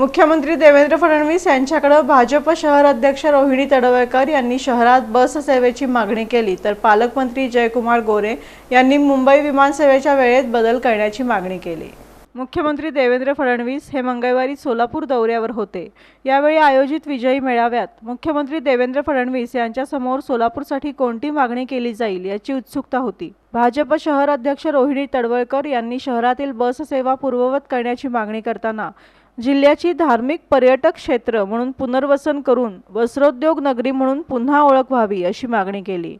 मुख्यमंत्री देवेंद्र फडणवीस यांच्याकडे भाजप शहर अध्यक्ष रोहिणी तडवळकर यांनी शहरात बस सेवेची मागणी केली, तर पालकमंत्री जयकुमार गोरे यांनी मुंबई विमान सेवेच्या वेळेत बदल करण्याची मागणी केली। मुख्यमंत्री देवेंद्र फडणवीस हे मंगळवारी सोलापूर दौऱ्यावर होते। यावेळी आयोजित विजयी मेळाव्यात मुख्यमंत्री देवेंद्र फडणवीस यांच्या समोर सोलापूरसाठी कोणती मागणी केली जाईल याची उत्सुकता होती। भाजप शहर अध्यक्ष रोहिणी तडवळकर यांनी शहरातील बस सेवा पूर्ववत करण्याची मागणी करताना जिल्ह्याची धार्मिक पर्यटक क्षेत्र म्हणून पुनर्वसन करून वस्त्रोद्योग नगरी म्हणून पुन्हा ओळख व्हावी अशी मागणी केली।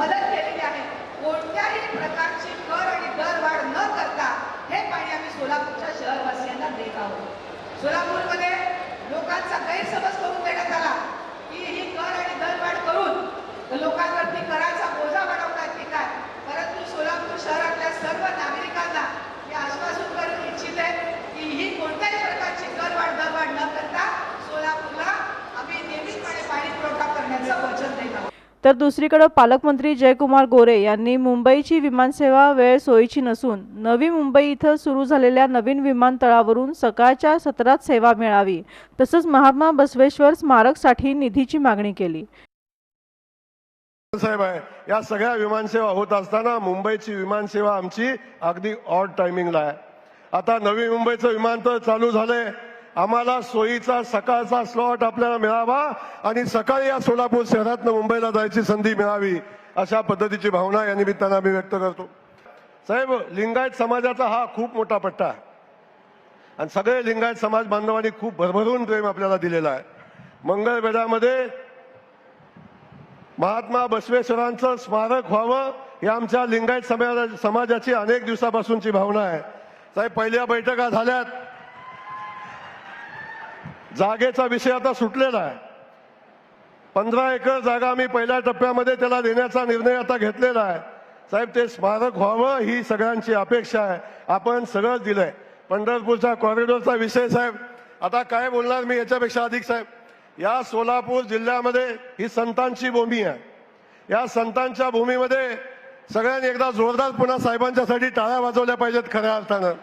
मदत केलेली आहे। कोणत्याही प्रकारची कर आणि दरवाढ न करता हे पाणी आम्ही सोलापूरच्या शहरवासियांना देत आहोत। सोलापूरमध्ये लोकांचा गैरसमज करून देण्यात आला की ही कर आणि दरवाढ करून लोकांवरती कराचा बोजा वाढवतात की काय, परंतु सोलापूर शहरातल्या सर्व नागरिकांना हे आश्वासन करू इच्छिते की ही कोणत्याही प्रकारची दरवाढ न करता सोलापूरला आम्ही नियमितपणे पाणी पुरवठा करण्याचं वचन देत आहोत। तर दुसरीकडे पालकमंत्री जयकुमार गोरे यांनी मुंबईची विमानसेवा वेळ सोयीची नसून नवी मुंबई इथं सुरू झालेल्या नवीन विमानतळावरून सकाळच्या सत्रात सेवा मिळावी, तसंच महात्मा बसवेश्वर स्मारकसाठी निधीची मागणी केली। साहेब आहे, या सगळ्या विमानसेवा होत असताना मुंबईची विमानसेवा आमची अगदी ऑड टायमिंगला आहे। आता नवी मुंबईचं विमानतळ चालू झालंय, आम्हाला सोयीचा सकाळचा स्लॉट आपल्याला मिळावा आणि सकाळी या सोलापूर शहरातून मुंबईला जायची संधी मिळावी, अशा पद्धतीची भावना या निमित्तानं आम्ही व्यक्त करतो। साहेब, लिंगायत समाजाचा हा खूप मोठा पट्टा आहे आणि सगळे लिंगायत समाज बांधवांनी खूप भरभरून प्रेम आपल्याला दिलेला आहे। मंगळवेढ्यामध्ये महात्मा बसवेश्वरांचं स्मारक व्हावं ही आमच्या लिंगायत समाजाची अनेक दिवसापासूनची भावना आहे। साहेब, पहिल्या बैठका झाल्यात, जागेचा विषय आता सुटलेला आहे। 15 एकर जागा आम्ही पहिल्या टप्प्यामध्ये त्याला देण्याचा निर्णय आता घेतलेला आहे। साहेब, ते स्मारक व्हावं ही सगळ्यांची अपेक्षा आहे, आपण सगळं दिलंय। पंढरपूरच्या कॉरिडॉरचा विषय साहेब, आता काय बोलणार मी याच्यापेक्षा अधिक। साहेब, या सोलापूर जिल्ह्यामध्ये ही संतांची भूमी आहे, या संतांच्या भूमीमध्ये सगळ्यांनी एकदा जोरदार पुन्हा साहेबांच्यासाठी टाळ्या वाजवल्या पाहिजेत खऱ्या अर्थानं।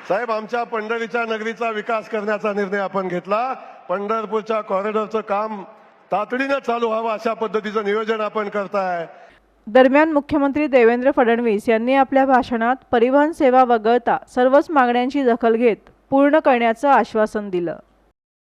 साहेब, आमच्या पंढरीच्या नगरीचा विकास करण्याचा निर्णय आपण घेतला, पंढरपूरच्या कॉरिडॉरचं काम तातडीनं चालू व्हावं अशा पद्धतीचं नियोजन आपण करताय। दरम्यान मुख्यमंत्री देवेंद्र फडणवीस यांनी आपल्या भाषणात परिवहन सेवा वगळता सर्वच मागण्यांची दखल घेत पूर्ण करण्याचं आश्वासन दिलं।